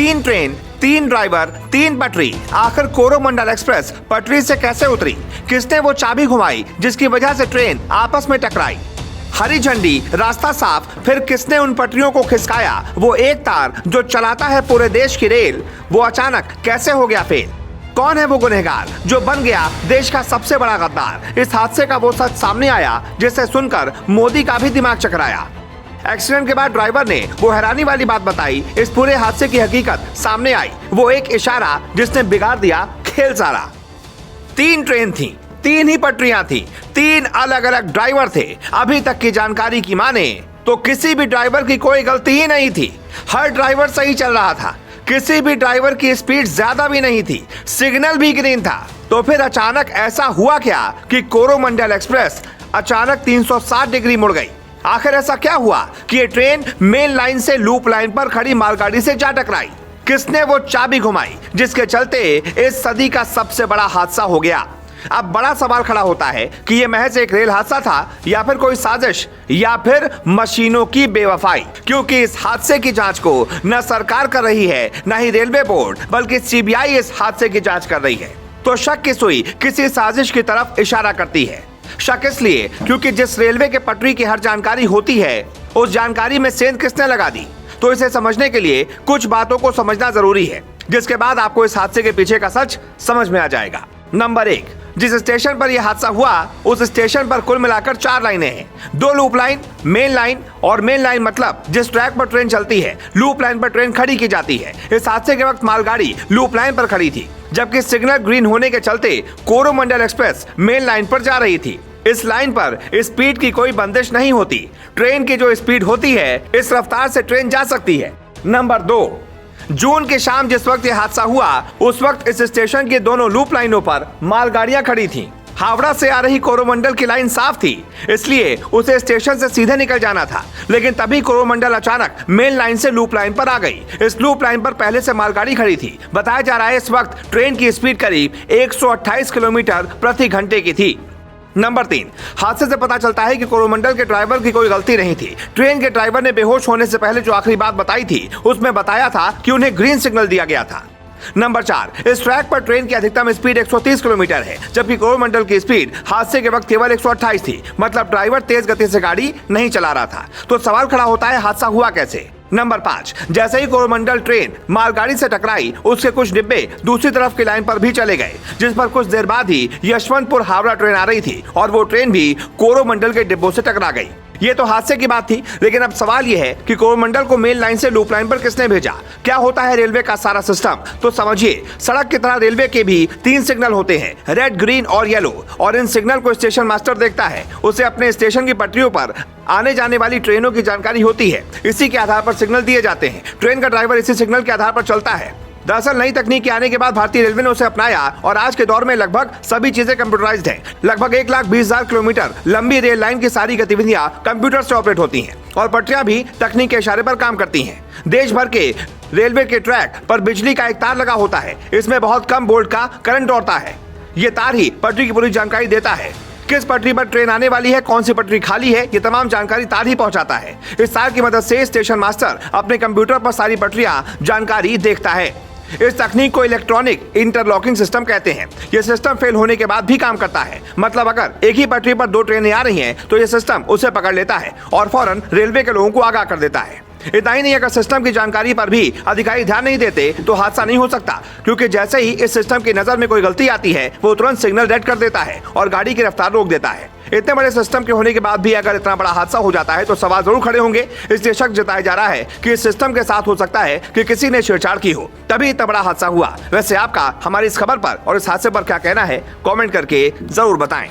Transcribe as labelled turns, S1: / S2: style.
S1: 3 train, 3 driver, 3 पटरी, आखिर Coromandel express पटरी से कैसे उतरी? किसने वो चाबी घुमाई जिसकी वजह से ट्रेन आपस में टकराई? हरी झंडी, रास्ता साफ, फिर किसने उन पटरियों को खिसकाया? वो एक तार जो चलाता है पूरे देश की रेल, वो अचानक कैसे हो गया फेल? कौन है वो गुनहगार जो बन गया देश का सबसे बड़ा गद्दार? इस हादसे का वो सच सामने आया जिसे सुनकर मोदी का भी दिमाग चकराया। एक्सीडेंट के बाद ड्राइवर ने वो हैरानी वाली बात बताई। इस पूरे हादसे की हकीकत सामने आई, वो एक इशारा जिसने बिगाड़ दिया खेल सारा। 3 ट्रेन थी, 3 ही पटरियां थी, 3 अलग अलग ड्राइवर थे। अभी तक की जानकारी की माने तो किसी भी ड्राइवर की कोई गलती ही नहीं थी। हर ड्राइवर सही चल रहा था, किसी भी ड्राइवर की स्पीड ज्यादा भी नहीं थी, सिग्नल भी ग्रीन था। तो फिर अचानक ऐसा हुआ क्या कि कोरोमंडल एक्सप्रेस अचानक 360 डिग्री मुड़ गई? आखिर ऐसा क्या हुआ कि ये ट्रेन मेन लाइन से लूप लाइन पर खड़ी मालगाड़ी से जा टकराई? किसने वो चाबी घुमाई जिसके चलते इस सदी का सबसे बड़ा हादसा हो गया? अब बड़ा सवाल खड़ा होता है कि यह महज एक रेल हादसा था या फिर कोई साजिश या फिर मशीनों की बेवफाई, क्योंकि इस हादसे की जांच को न सरकार कर रही है न ही रेलवे बोर्ड, बल्कि सीबीआई इस हादसे की जांच कर रही है। तो शक की सुई किसी साजिश की तरफ इशारा करती है। शक इसलिए क्योंकि जिस रेलवे के पटरी की हर जानकारी होती है, उस जानकारी में सेंध किसने लगा दी? तो इसे समझने के लिए कुछ बातों को समझना जरूरी है, जिसके बाद आपको इस हादसे के पीछे का सच समझ में आ जाएगा। नंबर 1, जिस स्टेशन पर यह हादसा हुआ उस स्टेशन पर कुल मिलाकर 4 लाइनें हैं। 2 लूप लाइन, मेन लाइन और मेन लाइन मतलब जिस ट्रैक पर ट्रेन चलती है, लूप लाइन पर ट्रेन खड़ी की जाती है। इस हादसे के वक्त मालगाड़ी लूप लाइन पर खड़ी थी, जबकि सिग्नल ग्रीन होने के चलते कोरोमंडल एक्सप्रेस मेन लाइन पर जा रही थी। इस लाइन पर स्पीड की कोई बंदिश नहीं होती। ट्रेन की जो स्पीड होती है, इस रफ्तार से ट्रेन जा सकती है। नंबर 2, जून की शाम जिस वक्त यह हादसा हुआ उस वक्त इस स्टेशन की दोनों लूप लाइनों पर मालगाड़ियां खड़ी थीं। हावड़ा से आ रही कोरोमंडल की लाइन साफ थी, इसलिए उसे स्टेशन से सीधे निकल जाना था। लेकिन तभी कोरोमंडल अचानक मेन लाइन से लूप लाइन पर आ गई। इस लूप लाइन पर पहले से मालगाड़ी खड़ी थी। बताया जा रहा है इस वक्त ट्रेन की स्पीड करीब 128 किलोमीटर प्रति घंटे की थी। नंबर 3, हादसे से पता चलता है कि कोरोमंडल के ड्राइवर की कोई गलती नहीं थी। ट्रेन के ड्राइवर ने बेहोश होने से पहले जो आखिरी बात बताई थी उसमें बताया था कि उन्हें ग्रीन सिग्नल दिया गया था। नंबर 4, इस ट्रैक पर ट्रेन की अधिकतम स्पीड 130 किलोमीटर है, जबकि कोरोमंडल की स्पीड हादसे के वक्त केवल 128 थी। मतलब ड्राइवर तेज गति से गाड़ी नहीं चला रहा था। तो सवाल खड़ा होता है, हादसा हुआ कैसे? नंबर 5, जैसे ही कोरोमंडल ट्रेन मालगाड़ी से टकराई उसके कुछ डिब्बे दूसरी तरफ की लाइन पर भी चले गए, जिस पर कुछ देर बाद ही यशवंतपुर हावड़ा ट्रेन आ रही थी और वो ट्रेन भी कोरोमंडल के डिब्बों से टकरा गई। ये तो हादसे की बात थी, लेकिन अब सवाल ये है कि कोरोमंडल को मेन लाइन से लूप लाइन पर किसने भेजा? क्या होता है रेलवे का सारा सिस्टम? तो समझिए, सड़क की तरह रेलवे के भी 3 सिग्नल होते हैं, रेड, ग्रीन और येलो। और इन सिग्नल को स्टेशन मास्टर देखता है। उसे अपने स्टेशन की पटरियों पर आने जाने वाली ट्रेनों की जानकारी होती है। इसी के आधार पर सिग्नल दिए जाते हैं। ट्रेन का ड्राइवर इसी सिग्नल के आधार पर चलता है। दरअसल नई तकनीक के आने के बाद भारतीय रेलवे ने उसे अपनाया और आज के दौर में लगभग सभी चीजें कंप्यूटराइज्ड हैं। लगभग 1,20,000 किलोमीटर लंबी रेल लाइन की सारी गतिविधियां कंप्यूटर से ऑपरेट होती हैं और पटरियां भी तकनीक के इशारे पर काम करती हैं। देश भर के रेलवे के ट्रैक पर बिजली का एक तार लगा होता है। इसमें बहुत कम वोल्ट का करंट दौड़ता है। ये तार ही पटरी की पूरी जानकारी देता है। किस पटरी पर ट्रेन आने वाली है, कौन सी पटरी खाली है, ये तमाम जानकारी तार ही पहुंचाता है। इस तार की मदद से स्टेशन मास्टर अपने कंप्यूटर पर सारी पटरियां जानकारी देखता है। इस तकनीक को इलेक्ट्रॉनिक इंटरलॉकिंग सिस्टम कहते हैं। यह सिस्टम फेल होने के बाद भी काम करता है। मतलब अगर एक ही पटरी पर 2 ट्रेनें आ रही हैं, तो यह सिस्टम उसे पकड़ लेता है और फौरन रेलवे के लोगों को आगाह कर देता है। इतना ही नहीं, अगर सिस्टम की जानकारी पर भी अधिकारी ध्यान नहीं देते तो हादसा नहीं हो सकता, क्योंकि जैसे ही इस सिस्टम की नजर में कोई गलती आती है वो तुरंत सिग्नल रेड कर देता है और गाड़ी की रफ्तार रोक देता है। इतने बड़े सिस्टम के होने के बाद भी अगर इतना बड़ा हादसा हो जाता है तो सवाल जरूर खड़े होंगे। इसलिए शक जताया जा रहा है कि इस सिस्टम के साथ हो सकता है कि किसी ने छेड़छाड़ की हो, तभी इतना बड़ा हादसा हुआ। वैसे आपका हमारी इस खबर पर और इस हादसे पर क्या कहना है, कमेंट करके जरूर बताएं।